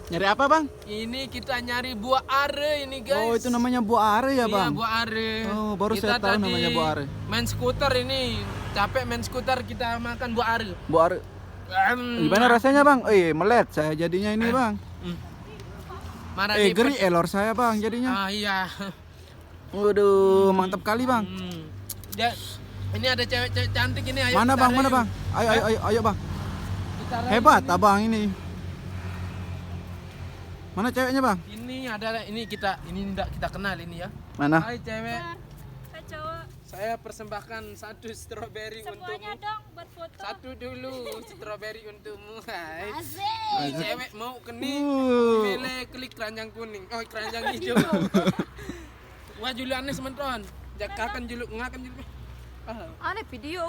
Nyari apa bang? Ini kita nyari buah are ini guys. Oh itu namanya buah are ya bang? Iya buah are. Oh baru Kita saya tahu tadi namanya buah are. main skuter ini, capek main skuter kita makan buah are. Buah are. Gimana rasanya bang? Melet saya jadinya ini bang. Marah Geri elor saya bang jadinya. Ah iya. Waduh mantap kali bang. Ya, ini ada cewek-cewek cantik ini. Ayo Mana kita bang? Mana review. bang? Ayo bang. Kita review Hebat ini. abang ini. Mana ceweknya bang? Ini adalah ini tidak kita kenal ini ya. Mana? Hai cewek. Hai cowok, Saya persembahkan satu stroberi semuanya untukmu. dong berfoto. Satu dulu stroberi untukmu. Hai. Asik. Hai cewek mau kening. Pilih klik keranjang kuning. Oh keranjang hijau. Wah Julianis menton. Jakakan juluk ngakan juluk. Aneh video.